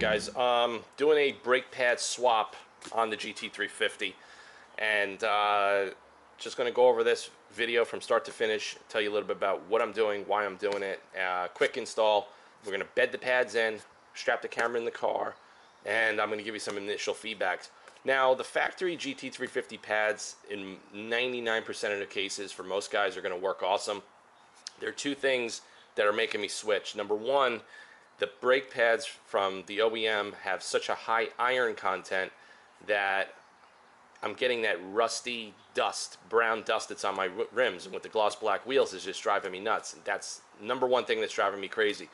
guys. Doing a brake pad swap on the GT350, and just going to go over this video from start to finish, tell you a little bit about what I'm doing, why I'm doing it. Quick install. We're going to bed the pads in, strap the camera in the car, and I'm going to give you some initial feedbacks. Now, the factory GT350 pads, in 99% of the cases, for most guys, are going to work awesome. There are two things that are making me switch. Number one, the brake pads from the OEM have such a high iron content that I'm getting that rusty dust, brown dust that's on my rims, and with the gloss black wheels is just driving me nuts. And that's number one thing that's driving me crazy.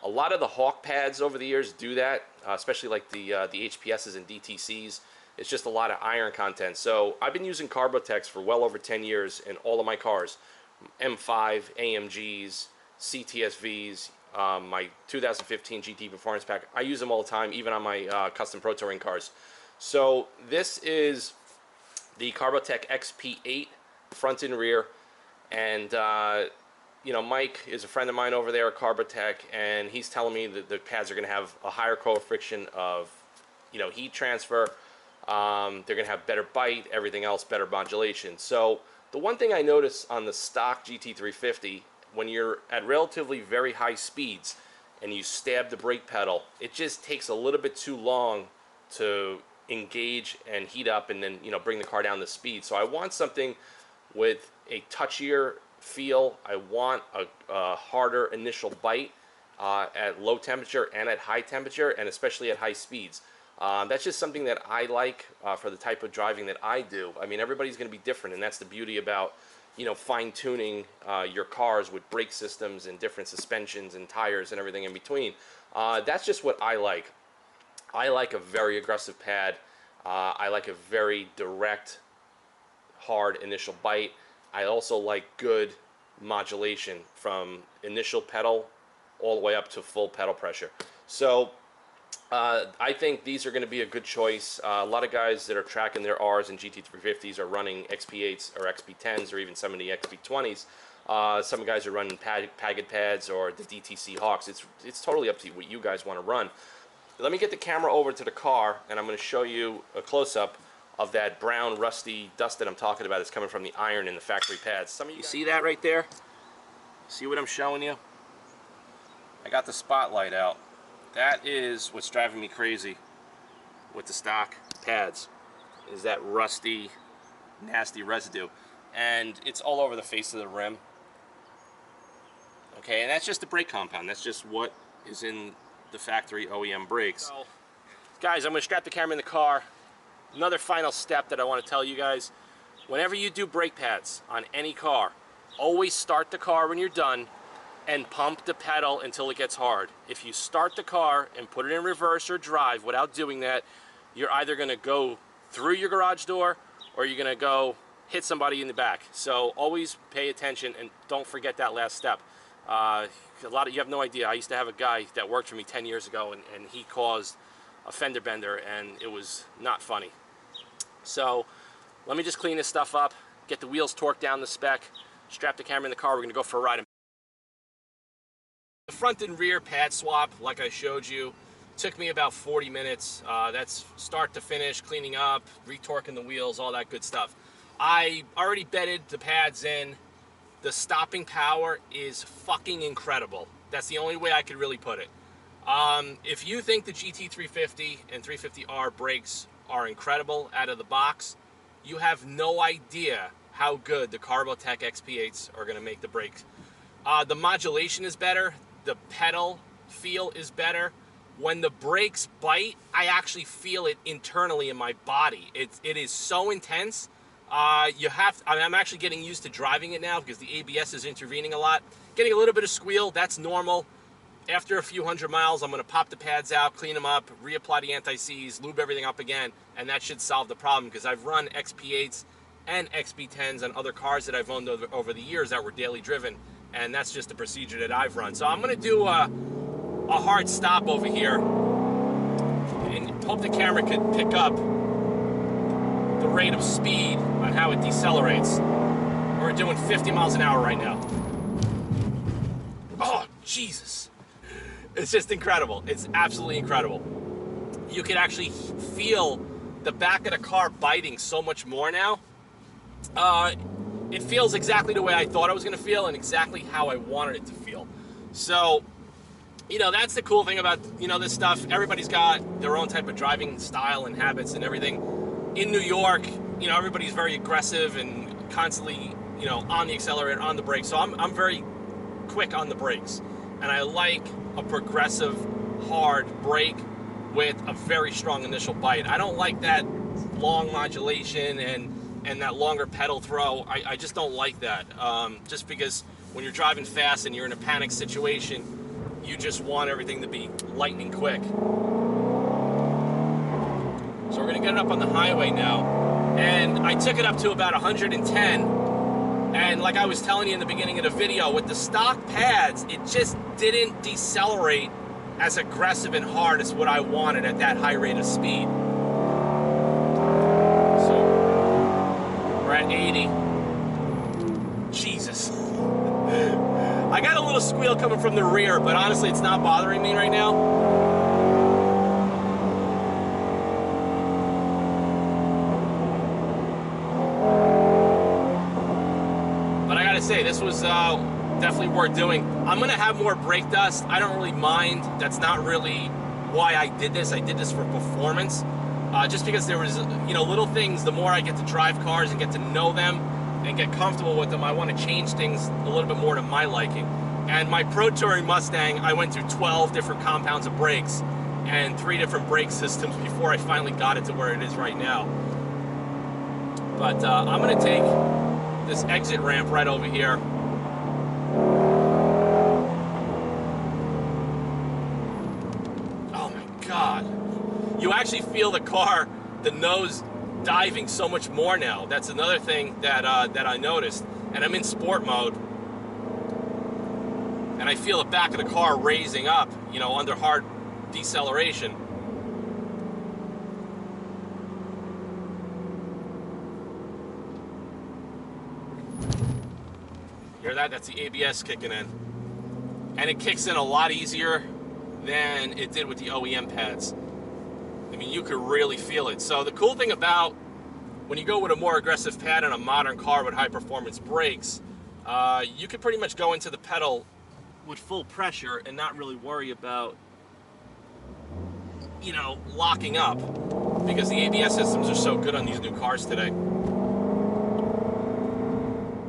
A lot of the Hawk pads over the years do that, especially like the HPSs and DTCs. It's just a lot of iron content. So I've been using Carbotech for well over 10 years in all of my cars. M5, AMGs, CTSVs, my 2015 GT Performance Pack. I use them all the time, even on my custom Pro Touring cars. So this is the Carbotech XP8 front and rear, and you know, Mike is a friend of mine over there at Carbotech, and he's telling me that the pads are going to have a higher coefficient of, you know, heat transfer. They're going to have better bite, everything else, better modulation. So the one thing I notice on the stock GT350, when you're at relatively very high speeds and you stab the brake pedal, it just takes a little bit too long to engage and heat up and then, you know, bring the car down to speed. So I want something with a touchier feel. I want a harder initial bite at low temperature and at high temperature, and especially at high speeds. That's just something that I like for the type of driving that I do. I mean, everybody's going to be different, and that's the beauty about, you know, fine-tuning your cars with brake systems and different suspensions and tires and everything in between. That's just what I like. I like a very aggressive pad. I like a very direct, hard initial bite. I also like good modulation from initial pedal all the way up to full pedal pressure. So I think these are going to be a good choice. A lot of guys that are tracking their Rs and GT350s are running XP8s or XP10s or even some of the XP20s. Some guys are running packet pads or the DTC Hawks. It's totally up to you what you guys want to run. Let me get the camera over to the car, and I'm going to show you a close-up of that brown rusty dust that I'm talking about. It's coming from the iron in the factory pads. Some of you see that right there? See what I'm showing you? I got the spotlight out. That is what's driving me crazy with the stock pads, is that rusty, nasty residue. And it's all over the face of the rim. Okay, and that's just the brake compound. That's just what is in the factory OEM brakes. So, guys, I'm going to strap the camera in the car. Another final step that I want to tell you guys: whenever you do brake pads on any car, always start the car when you're done and pump the pedal until it gets hard. If you start the car and put it in reverse or drive without doing that, you're either going to go through your garage door or you're going to go hit somebody in the back. So always pay attention and don't forget that last step. You have no idea. I used to have a guy that worked for me 10 years ago, and he caused a fender bender, and it was not funny. So let me just clean this stuff up, get the wheels torqued down the spec, strap the camera in the car. We're going to go for a ride. The front and rear pad swap, like I showed you, took me about 40 minutes. That's start to finish, cleaning up, retorquing the wheels, all that good stuff. I already bedded the pads in. The stopping power is fucking incredible. That's the only way I could really put it. If you think the GT350 and 350R brakes are incredible out of the box, you have no idea how good the Carbotech XP8s are going to make the brakes. The modulation is better. The pedal feel is better. When the brakes bite, I actually feel it internally in my body. It is so intense. I'm actually getting used to driving it now because the ABS is intervening a lot. Getting a little bit of squeal, that's normal. After a few hundred miles, I'm going to pop the pads out, clean them up, reapply the anti-seize, lube everything up again, and that should solve the problem, because I've run XP8s and XP10s on other cars that I've owned over the years that were daily driven, and that's just the procedure that I've run. So I'm going to do a hard stop over here and hope the camera could pick up the rate of speed on how it decelerates. We're doing 50 miles an hour right now. Oh, Jesus. It's just incredible. It's absolutely incredible. you can actually feel the back of the car biting so much more now. It feels exactly the way I thought it was going to feel and exactly how I wanted it to feel. So, you know, that's the cool thing about, you know, this stuff. Everybody's got their own type of driving style and habits and everything. In New York, you know, everybody's very aggressive and constantly, you know, on the accelerator, on the brakes. So I'm very quick on the brakes. And I like a progressive, hard brake with a very strong initial bite. I don't like that long modulation and that longer pedal throw. I just don't like that. Just because when you're driving fast and you're in a panic situation, you just want everything to be lightning quick. So we're gonna get it up on the highway now. And I took it up to about 110. And like I was telling you in the beginning of the video, with the stock pads, it just didn't decelerate as aggressive and hard as what I wanted at that high rate of speed. So we're at 80. Jesus. I got a little squeal coming from the rear, but honestly, it's not bothering me right now. But I gotta say, this was definitely worth doing. I'm gonna have more brake dust. I don't really mind. That's not really why I did this. I did this for performance. Just because there was, you know, little things, the more I get to drive cars and get to know them and get comfortable with them, I want to change things a little bit more to my liking. And my Pro Touring Mustang, I went through 12 different compounds of brakes and 3 different brake systems before I finally got it to where it is right now. But I'm gonna take this exit ramp right over here. Oh my God. You actually feel the car, the nose diving so much more now. That's another thing that that I noticed. And I'm in sport mode, and I feel the back of the car raising up, you know, under hard deceleration. Hear that? That's the ABS kicking in. And it kicks in a lot easier than it did with the OEM pads. I mean, you could really feel it. So the cool thing about when you go with a more aggressive pad on a modern car with high performance brakes, you can pretty much go into the pedal with full pressure and not really worry about, you know, locking up, because the ABS systems are so good on these new cars today. I'm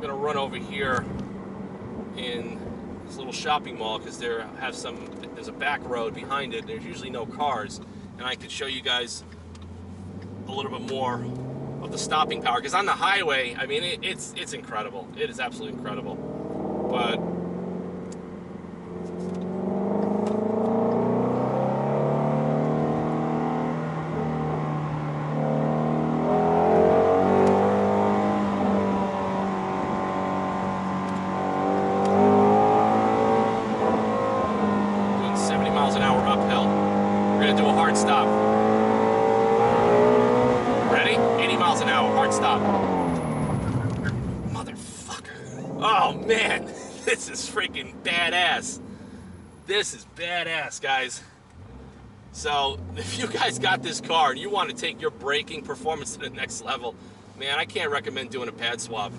gonna run over here in this little shopping mall because there's a back road behind it. There's usually no cars, and I could show you guys a little bit more of the stopping power, because on the highway, I mean, it's incredible. It is absolutely incredible. But doing 70 miles an hour uphill. We're gonna do a hard stop. Ready? 80 miles an hour, hard stop. Motherfucker. Oh man, this is freaking badass. This is badass, guys. So, if you guys got this car and you want to take your braking performance to the next level, man, I can't recommend doing a pad swap.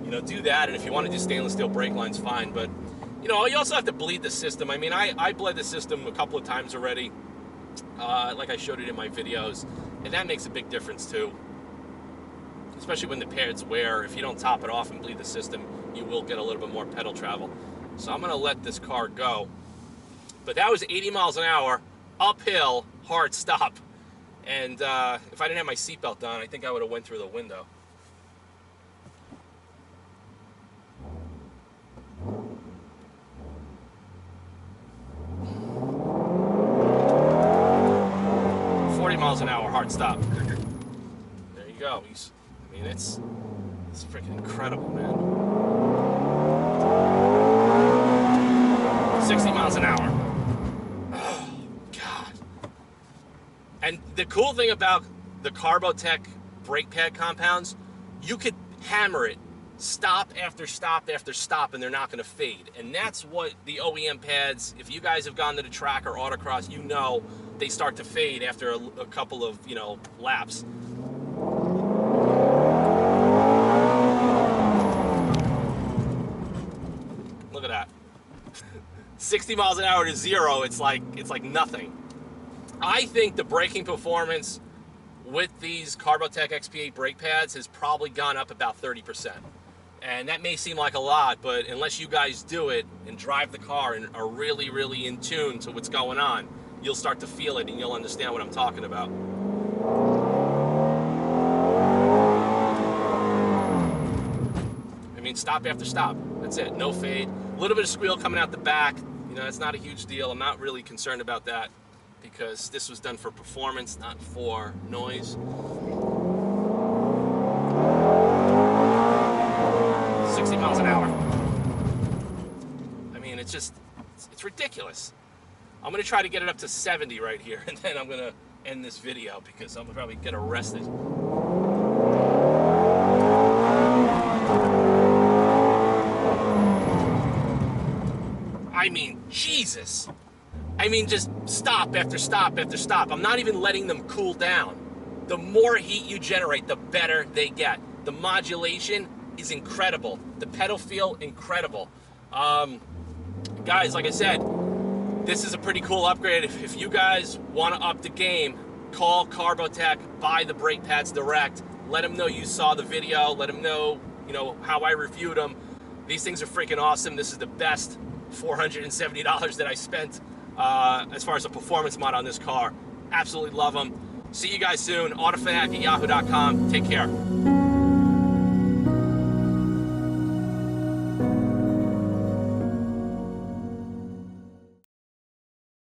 You know, do that, and if you want to do stainless steel brake lines, fine. But, you know, you also have to bleed the system. I mean, I bled the system a couple of times already, like I showed it in my videos, and that makes a big difference too. Especially when the pads wear. If you don't top it off and bleed the system, you will get a little bit more pedal travel. So I'm gonna let this car go. But that was 80 miles an hour, uphill, hard stop. And if I didn't have my seatbelt on, I think I would have went through the window. Miles an hour, hard stop. There you go. I mean, it's freaking incredible, man. 60 miles an hour. Oh, God. And the cool thing about the Carbotech brake pad compounds, you could hammer it stop after stop after stop, and they're not going to fade. And that's what the OEM pads, if you guys have gone to the track or autocross, you know they start to fade after a couple of, you know, laps. Look at that. 60 miles an hour to 0, it's like nothing. I think the braking performance with these Carbotech XP8 brake pads has probably gone up about 30%. And that may seem like a lot, but unless you guys do it and drive the car and are really, really in tune to what's going on, you'll start to feel it and you'll understand what I'm talking about. I mean, stop after stop. That's it. No fade. A little bit of squeal coming out the back. You know, it's not a huge deal. I'm not really concerned about that because this was done for performance, not for noise. 60 miles an hour. I mean, it's just, it's ridiculous. I'm gonna try to get it up to 70 right here, and then I'm gonna end this video because I'm gonna probably get arrested. I mean, Jesus. I mean, just stop after stop after stop. I'm not even letting them cool down. The more heat you generate, the better they get. The modulation is incredible. The pedal feel, incredible. Guys, like I said, this is a pretty cool upgrade. If you guys want to up the game, call Carbotech, buy the brake pads direct. Let them know you saw the video. Let them know, you know, how I reviewed them. These things are freaking awesome. This is the best $470 that I spent as far as a performance mod on this car. Absolutely love them. See you guys soon. autofanatic@yahoo.com. Take care.